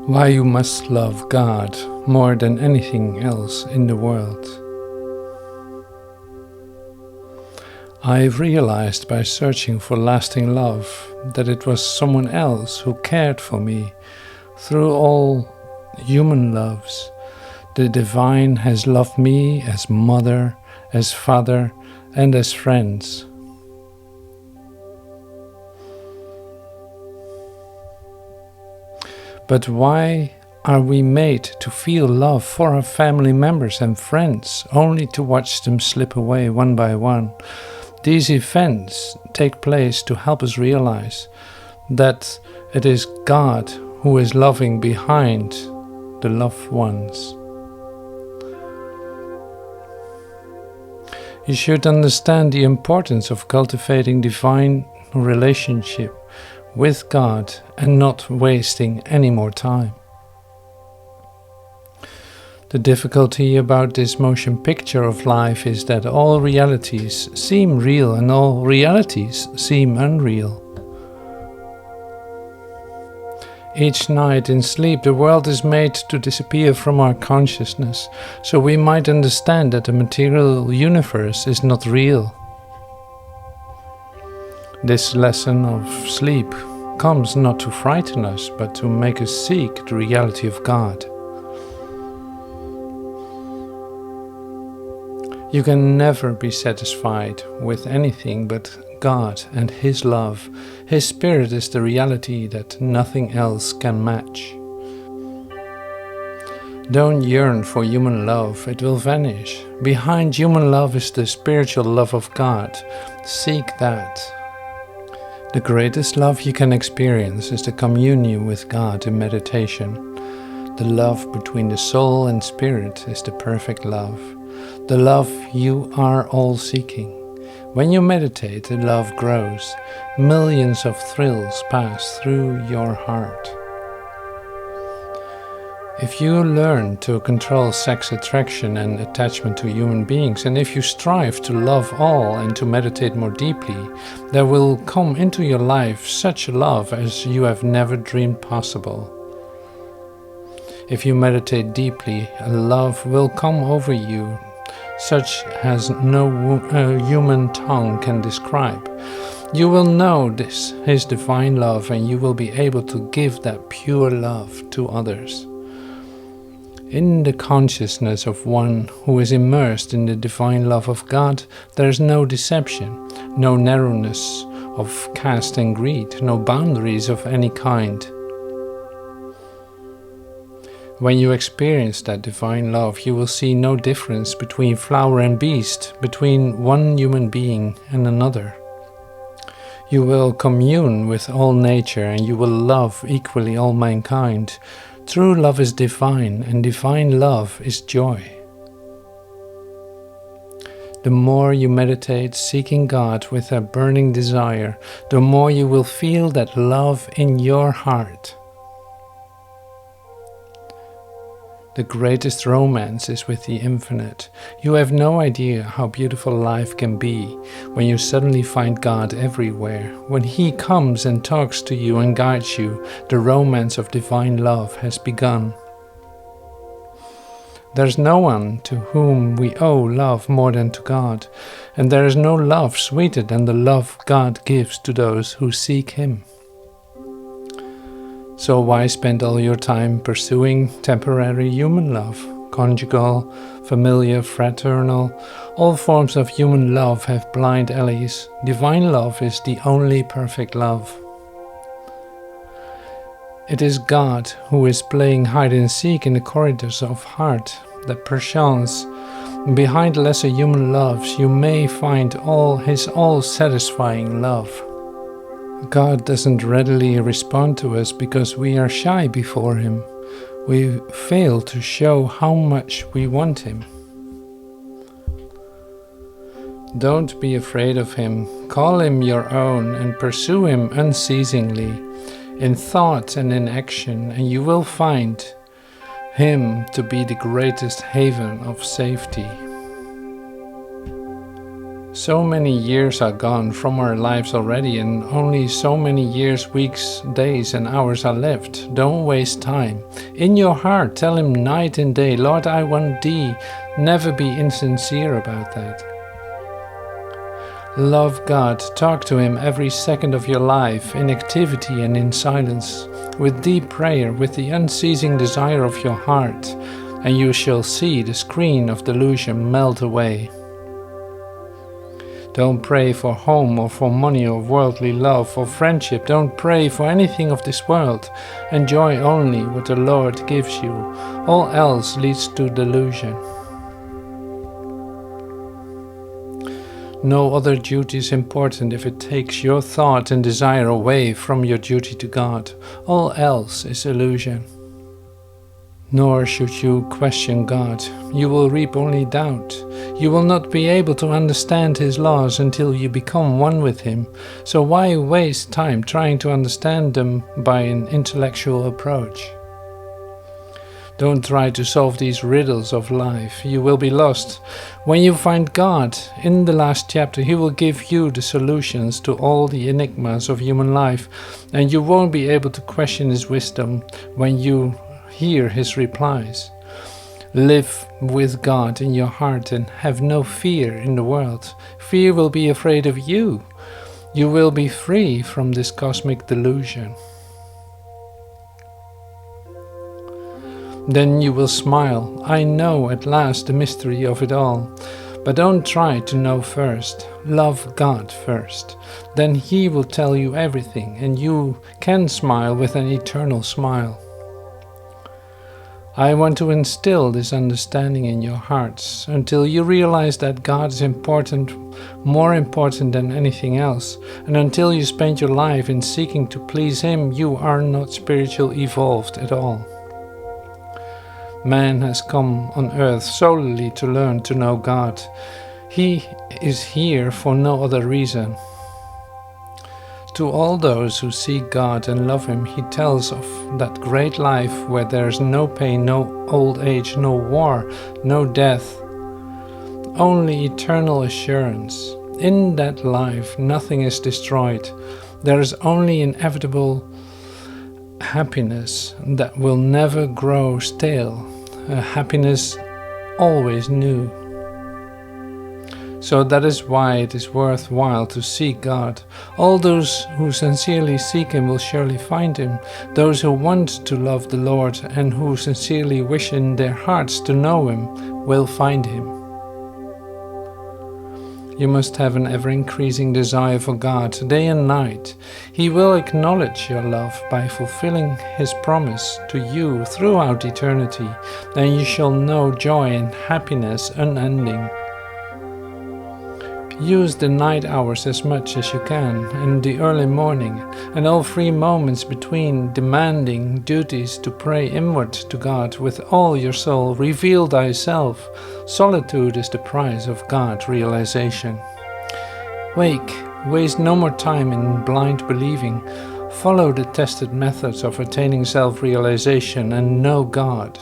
Why you must love God more than anything else in the world. I've realized by searching for lasting love that it was someone else who cared for me through all human loves. The divine has loved me as mother, as father, and as friends. But why are we made to feel love for our family members and friends, only to watch them slip away one by one? These events take place to help us realize that it is God who is loving behind the loved ones. You should understand the importance of cultivating divine relationship with God and not wasting any more time. The difficulty about this motion picture of life is that all realities seem real and all realities seem unreal. Each night in sleep, the world is made to disappear from our consciousness, so we might understand that the material universe is not real. This lesson of sleep comes not to frighten us, but to make us seek the reality of God. You can never be satisfied with anything but God and His love. His Spirit is the reality that nothing else can match. Don't yearn for human love, it will vanish. Behind human love is the spiritual love of God. Seek that. The greatest love you can experience is the communion with God in meditation. The love between the soul and spirit is the perfect love. The love you are all seeking. When you meditate, the love grows. Millions of thrills pass through your heart. If you learn to control sex attraction and attachment to human beings, and if you strive to love all and to meditate more deeply, there will come into your life such love as you have never dreamed possible. If you meditate deeply, love will come over you, such as no human tongue can describe. You will know this, His divine love, and you will be able to give that pure love to others. In the consciousness of one who is immersed in the divine love of God, there is no deception, no narrowness of caste and greed, no boundaries of any kind. When you experience that divine love, you will see no difference between flower and beast, between one human being and another. You will commune with all nature and you will love equally all mankind. True love is divine, and divine love is joy. The more you meditate seeking God with a burning desire, the more you will feel that love in your heart. The greatest romance is with the infinite. You have no idea how beautiful life can be when you suddenly find God everywhere. When He comes and talks to you and guides you, the romance of divine love has begun. There's no one to whom we owe love more than to God, and there is no love sweeter than the love God gives to those who seek Him. So why spend all your time pursuing temporary human love? Conjugal, familiar, fraternal, all forms of human love have blind alleys. Divine love is the only perfect love. It is God who is playing hide and seek in the corridors of heart, that perchance behind lesser human loves you may find His all-satisfying love. God doesn't readily respond to us because we are shy before Him. We fail to show how much we want Him. Don't be afraid of Him. Call Him your own and pursue Him unceasingly, in thought and in action, and you will find Him to be the greatest haven of safety. So many years are gone from our lives already, and only so many years, weeks, days, and hours are left. Don't waste time. In your heart, tell Him night and day, Lord, I want Thee. Never be insincere about that. Love God. Talk to Him every second of your life, in activity and in silence, with deep prayer, with the unceasing desire of your heart, and you shall see the screen of delusion melt away. Don't pray for home or for money or worldly love or friendship. Don't pray for anything of this world. Enjoy only what the Lord gives you. All else leads to delusion. No other duty is important if it takes your thought and desire away from your duty to God. All else is illusion. Nor should you question God. You will reap only doubt. You will not be able to understand His laws until you become one with Him. So why waste time trying to understand them by an intellectual approach? Don't try to solve these riddles of life. You will be lost. When you find God, in the last chapter, He will give you the solutions to all the enigmas of human life, and you won't be able to question His wisdom when you hear His replies. Live with God in your heart and have no fear in the world. Fear will be afraid of you. You will be free from this cosmic delusion. Then you will smile. I know at last the mystery of it all. But don't try to know first. Love God first. Then He will tell you everything, and you can smile with an eternal smile. I want to instill this understanding in your hearts until you realize that God is important, more important than anything else, and until you spend your life in seeking to please Him, you are not spiritually evolved at all. Man has come on earth solely to learn to know God. He is here for no other reason. To all those who seek God and love Him, He tells of that great life where there is no pain, no old age, no war, no death, only eternal assurance. In that life, nothing is destroyed. There is only inevitable happiness that will never grow stale, a happiness always new. So that is why it is worthwhile to seek God. All those who sincerely seek Him will surely find Him. Those who want to love the Lord and who sincerely wish in their hearts to know Him will find Him. You must have an ever-increasing desire for God day and night. He will acknowledge your love by fulfilling His promise to you throughout eternity. Then you shall know joy and happiness unending. Use the night hours as much as you can, and the early morning, and all free moments between demanding duties to pray inward to God with all your soul. Reveal thyself. Solitude is the price of God realization. Wake, waste no more time in blind believing. Follow the tested methods of attaining self-realization and know God.